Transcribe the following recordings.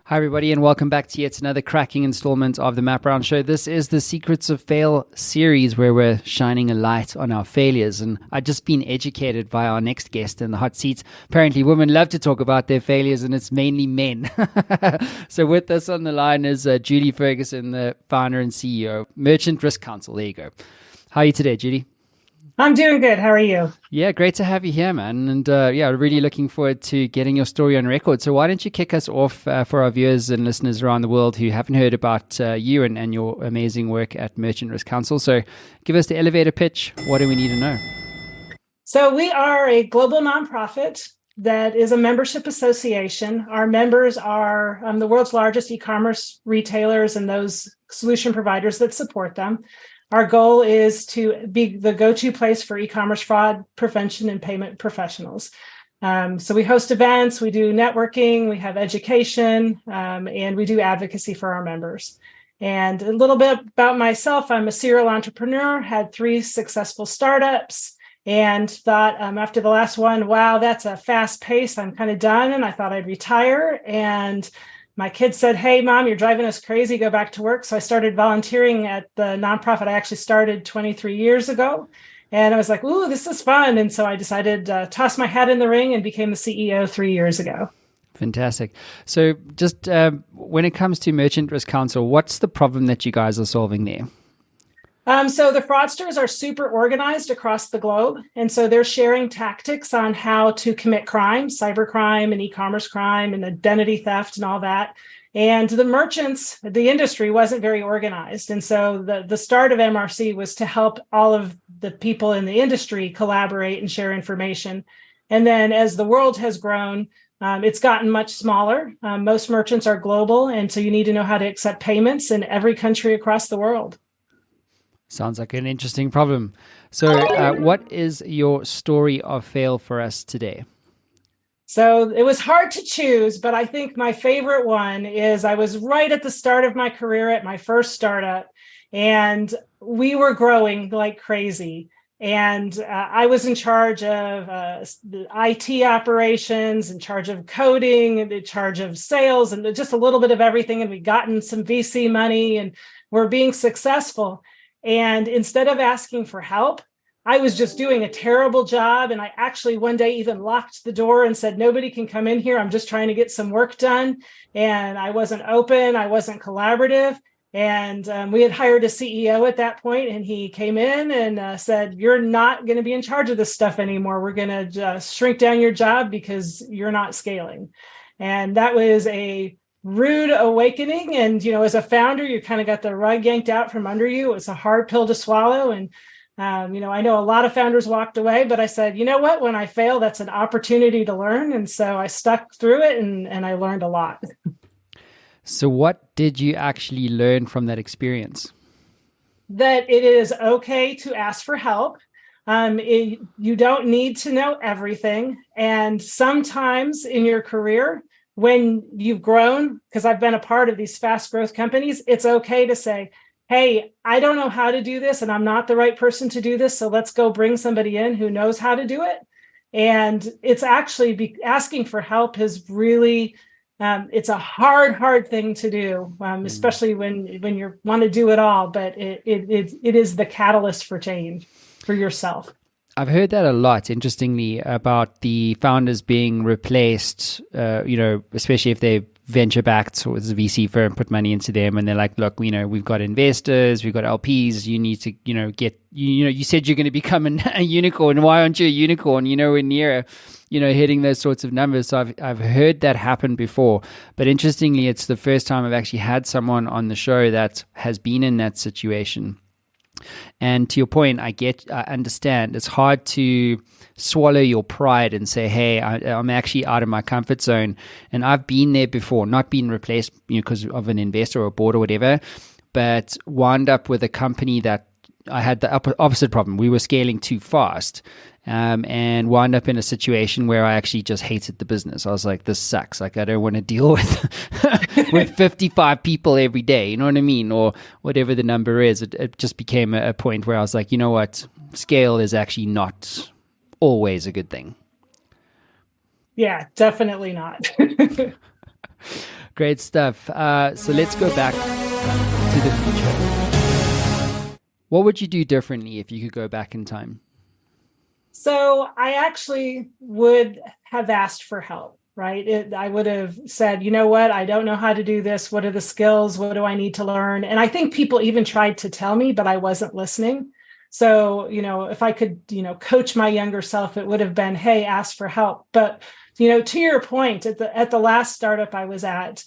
Hi, everybody, and welcome back to yet another cracking installment of the Map Round Show. This is the Secrets of Fail series where we're shining a light on our failures. And I've just been educated by our next guest in the hot seat. Apparently, women love to talk about their failures, and it's mainly men. So with us on the line is Judy Fergerson, the founder and CEO of Merchant Risk Council. There you go. How are you today, Judy? I'm doing good. How are you? Yeah, great to have you here, man. And really looking forward to getting your story on record. So why don't you kick us off for our viewers and listeners around the world who haven't heard about you and your amazing work at Merchant Risk Council. So give us the elevator pitch. What do we need to know? So we are a global nonprofit that is a membership association. Our members are the world's largest e-commerce retailers and those solution providers that support them. Our goal is to be the go-to place for e-commerce fraud prevention and payment professionals. So we host events, we do networking, we have education, and we do advocacy for our members. And a little bit about myself, I'm a serial entrepreneur, had 3 successful startups, and thought after the last one, wow, that's a fast pace, I'm kind of done, and I thought I'd retire. And my kids said, hey, Mom, you're driving us crazy. Go back to work. So I started volunteering at the nonprofit I actually started 23 years ago. And I was like, ooh, this is fun. And so I decided to toss my hat in the ring and became the CEO 3 years ago. Fantastic. So just when it comes to Merchant Risk Council, what's the problem that you guys are solving there? So the fraudsters are super organized across the globe. And so they're sharing tactics on how to commit crime, cybercrime and e-commerce crime and identity theft and all that. And the merchants, the industry wasn't very organized. And so the start of MRC was to help all of the people in the industry collaborate and share information. And then as the world has grown, it's gotten much smaller. Most merchants are global. And so you need to know how to accept payments in every country across the world. Sounds like an interesting problem. So what is your story of fail for us today? So it was hard to choose, but I think my favorite one is I was right at the start of my career at my first startup, and we were growing like crazy. And I was in charge of the IT operations, in charge of coding, in charge of sales, and just a little bit of everything. And we'd gotten some VC money and we're being successful. And instead of asking for help, I was just doing a terrible job. And I actually one day even locked the door and said, nobody can come in here. I'm just trying to get some work done. And I wasn't open. I wasn't collaborative. And we had hired a CEO at that point, and he came in and said, you're not going to be in charge of this stuff anymore. We're going to just shrink down your job because you're not scaling. And that was a rude awakening. And, as a founder, you kind of got the rug yanked out from under you. It was a hard pill to swallow. And, I know a lot of founders walked away, but I said, you know what, when I fail, that's an opportunity to learn. And so I stuck through it and I learned a lot. So what did you actually learn from that experience? That it is okay to ask for help. You don't need to know everything. And sometimes in your career, when you've grown, because I've been a part of these fast growth companies, it's okay to say, hey, I don't know how to do this and I'm not the right person to do this. So let's go bring somebody in who knows how to do it. And it's actually asking for help is really, it's a hard thing to do, especially when you want to do it all. But it is the catalyst for change for yourself. I've heard that a lot, interestingly, about the founders being replaced, especially if they venture backed or it's a VC firm, put money into them and they're like, look, we've got investors, we've got LPs, you need to, get, you said you're going to become a unicorn. Why aren't you a unicorn? We're near, hitting those sorts of numbers. So I've heard that happen before. But interestingly, it's the first time I've actually had someone on the show that has been in that situation. And to your point, I understand. It's hard to swallow your pride and say, hey, I'm actually out of my comfort zone. And I've been there before, not been replaced because of an investor or a board or whatever, but wound up with a company that I had the opposite problem. We were scaling too fast. And wound up in a situation where I actually just hated the business. I was like, this sucks. Like, I don't want to deal with with 55 people every day, you know what I mean? Or whatever the number is. It just became a point where I was like, you know what? Scale is actually not always a good thing. Yeah, definitely not. Great stuff. So let's go back to the future. What would you do differently if you could go back in time? So I actually would have asked for help, right? I would have said, you know what, I don't know how to do this. What are the skills? What do I need to learn? And I think people even tried to tell me, but I wasn't listening. So, if I could, coach my younger self, it would have been, hey, ask for help. But, to your point, at the last startup I was at,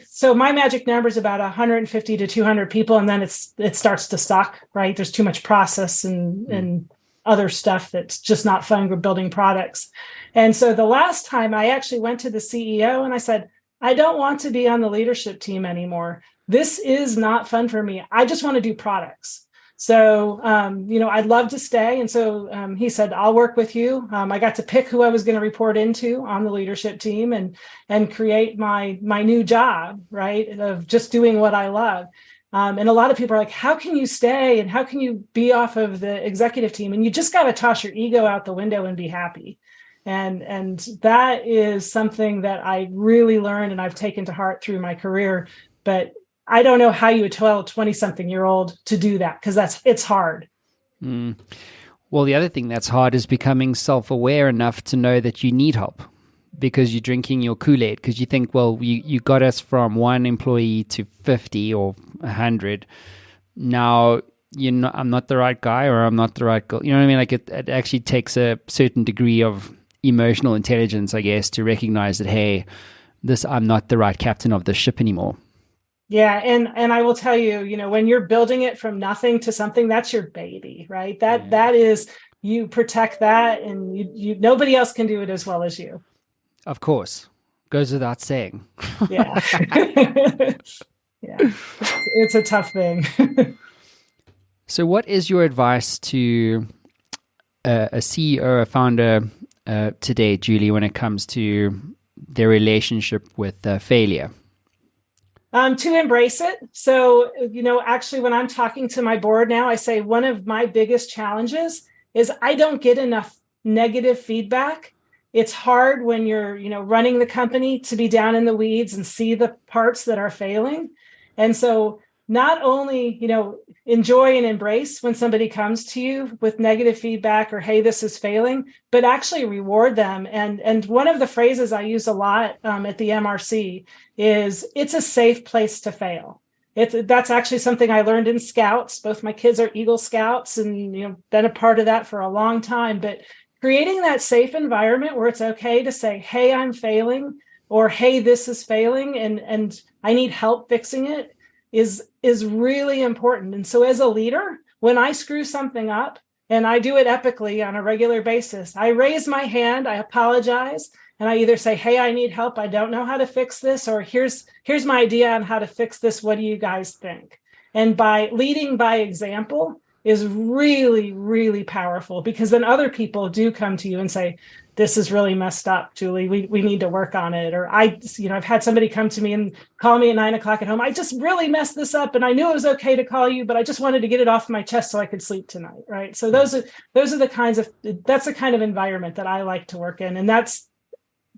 so my magic number is about 150 to 200 people, and then it starts to suck, right? There's too much process and other stuff that's just not fun. We're building products. And so the last time I actually went to the CEO and I said, I don't want to be on the leadership team anymore. This is not fun for me. I just want to do products. So, I'd love to stay. And so he said, I'll work with you. I got to pick who I was going to report into on the leadership team and create my new job, right, of just doing what I love. And a lot of people are like, how can you stay? And how can you be off of the executive team? And you just got to toss your ego out the window and be happy. And that is something that I really learned and I've taken to heart through my career. But I don't know how you would tell a 20-something-year-old to do that, because it's hard. Well, the other thing that's hard is becoming self-aware enough to know that you need help, because you're drinking your Kool-Aid, because you think, well, you got us from one employee to 50 or 100. Now, I'm not the right guy, or I'm not the right girl. You know what I mean? Like it actually takes a certain degree of emotional intelligence, I guess, to recognize that, hey, I'm not the right captain of the ship anymore. Yeah. And I will tell you, when you're building it from nothing to something, that's your baby, right? That is, you protect that, and you nobody else can do it as well as you. Of course. Goes without saying. Yeah. Yeah. It's a tough thing. So what is your advice to a CEO, a founder today, Julie, when it comes to their relationship with failure? To embrace it. So, actually, when I'm talking to my board now, I say one of my biggest challenges is I don't get enough negative feedback. It's hard when you're, running the company to be down in the weeds and see the parts that are failing. And so not only, enjoy and embrace when somebody comes to you with negative feedback or, hey, this is failing, but actually reward them. And one of the phrases I use a lot at the MRC is, it's a safe place to fail. That's actually something I learned in Scouts. Both my kids are Eagle Scouts and, been a part of that for a long time. But creating that safe environment where it's okay to say, hey, I'm failing, or hey, this is failing and I need help fixing it is really important. And so as a leader, when I screw something up, and I do it epically on a regular basis, I raise my hand, I apologize, and I either say, hey, I need help, I don't know how to fix this, or here's my idea on how to fix this. What do you guys think? And by leading by example is really, really powerful, because then other people do come to you and say, this is really messed up, Julie. We need to work on it. Or I've had somebody come to me and call me at 9:00 at home. I just really messed this up, and I knew it was okay to call you, but I just wanted to get it off my chest so I could sleep tonight. Right. So that's the kind of environment that I like to work in. And that's,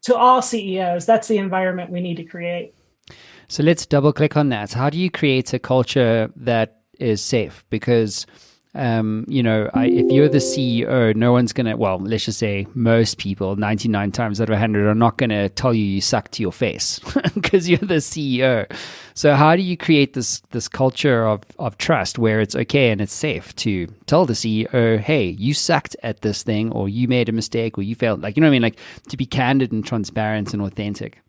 to all CEOs, that's the environment we need to create. So let's double click on that. How do you create a culture that is safe? Because if you're the CEO, no one's going to, well, let's just say most people, 99 times out of 100, are not going to tell you suck to your face because you're the CEO. So how do you create this culture of trust where it's okay and it's safe to tell the CEO, hey, you sucked at this thing, or you made a mistake, or you failed? Like, you know what I mean? Like, to be candid and transparent and authentic.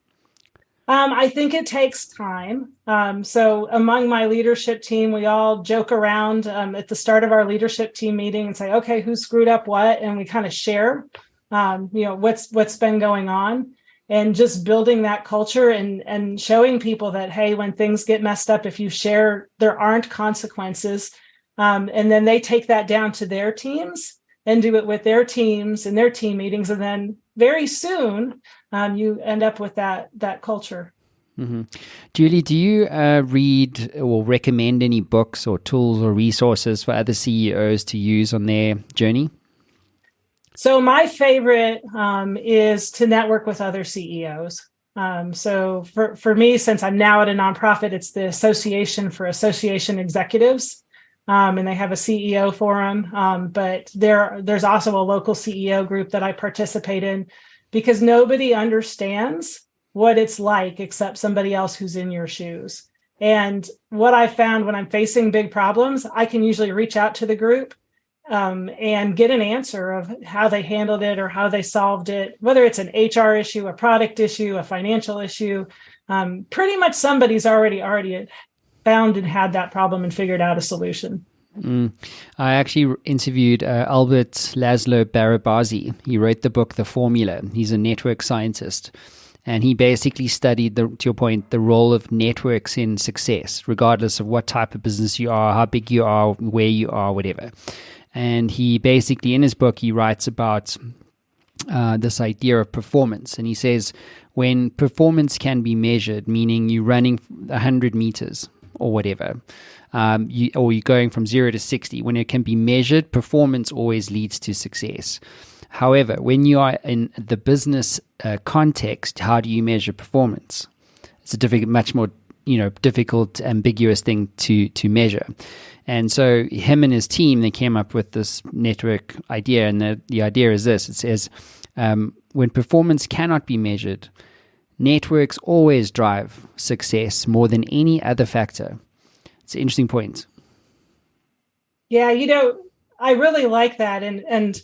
I think it takes time. So among my leadership team, we all joke around at the start of our leadership team meeting and say, okay, who screwed up what? And we kind of share, what's been going on, and just building that culture and showing people that, hey, when things get messed up, if you share, there aren't consequences. And then they take that down to their teams and do it with their teams and their team meetings. And then very soon, you end up with that culture. Mm-hmm. Julie, do you read or recommend any books or tools or resources for other CEOs to use on their journey? So my favorite is to network with other CEOs. So for me, since I'm now at a nonprofit, it's the Association for Association Executives, and they have a CEO forum. But there's also a local CEO group that I participate in, because nobody understands what it's like except somebody else who's in your shoes. And what I found when I'm facing big problems, I can usually reach out to the group and get an answer of how they handled it or how they solved it, whether it's an HR issue, a product issue, a financial issue. Pretty much somebody's already found and had that problem and figured out a solution. I actually interviewed Albert Laszlo Barabazi. He wrote the book The Formula. He's a network scientist. And he basically studied, to your point, the role of networks in success, regardless of what type of business you are, how big you are, where you are, whatever. And he basically, in his book, he writes about this idea of performance. And he says, when performance can be measured, meaning you're running 100 meters or whatever, or you're going from 0 to 60, when it can be measured, performance always leads to success. However, when you are in the business context, how do you measure performance? It's a much more difficult, ambiguous thing to measure. And so him and his team, they came up with this network idea, and the idea is this. It says, when performance cannot be measured, networks always drive success more than any other factor. It's an interesting point. Yeah, I really like that. And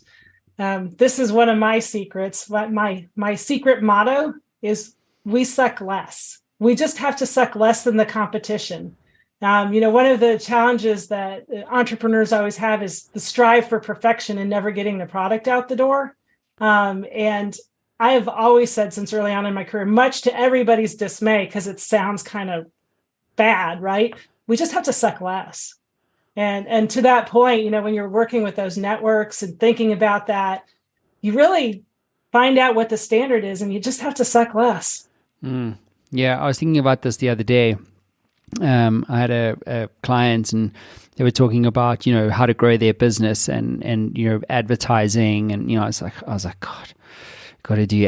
this is one of my secrets. My secret motto is, we suck less. We just have to suck less than the competition. One of the challenges that entrepreneurs always have is the strive for perfection and never getting the product out the door. And I have always said since early on in my career, much to everybody's dismay, because it sounds kind of bad, right? We just have to suck less. And to that point, when you're working with those networks and thinking about that, you really find out what the standard is, and you just have to suck less. Yeah, I was thinking about this the other day. I had a client, and they were talking about how to grow their business and advertising, and I was like, God, got to do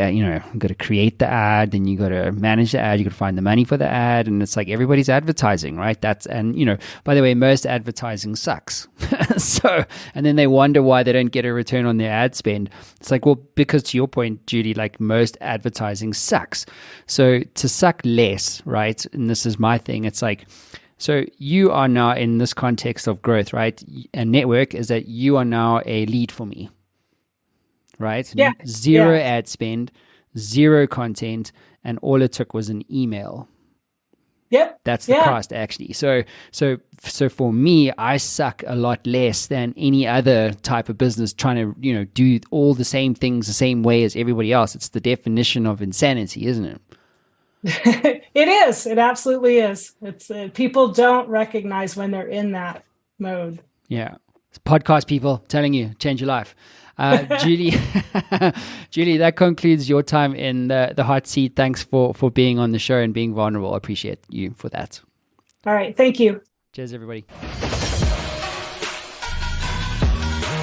got to create the ad, and you got to manage the ad, you got to find the money for the ad, and it's like everybody's advertising, right? By the way, most advertising sucks. So, and then they wonder why they don't get a return on their ad spend. It's like, well, because to your point, Judy, like most advertising sucks. So to suck less, right? And this is my thing. It's like, so you are now in this context of growth, right? A network is that you are now a lead for me. Right? Yeah. Zero ad spend, zero content, and all it took was an email. Yep. That's the cost, actually. So for me, I suck a lot less than any other type of business trying to, do all the same things the same way as everybody else. It's the definition of insanity, isn't it? It is. It absolutely is. It's people don't recognize when they're in that mode. Yeah. It's podcast people telling you, change your life. Julie, that concludes your time in the hot seat. Thanks for being on the show and being vulnerable. I appreciate you for that. All right. Thank you. Cheers, everybody.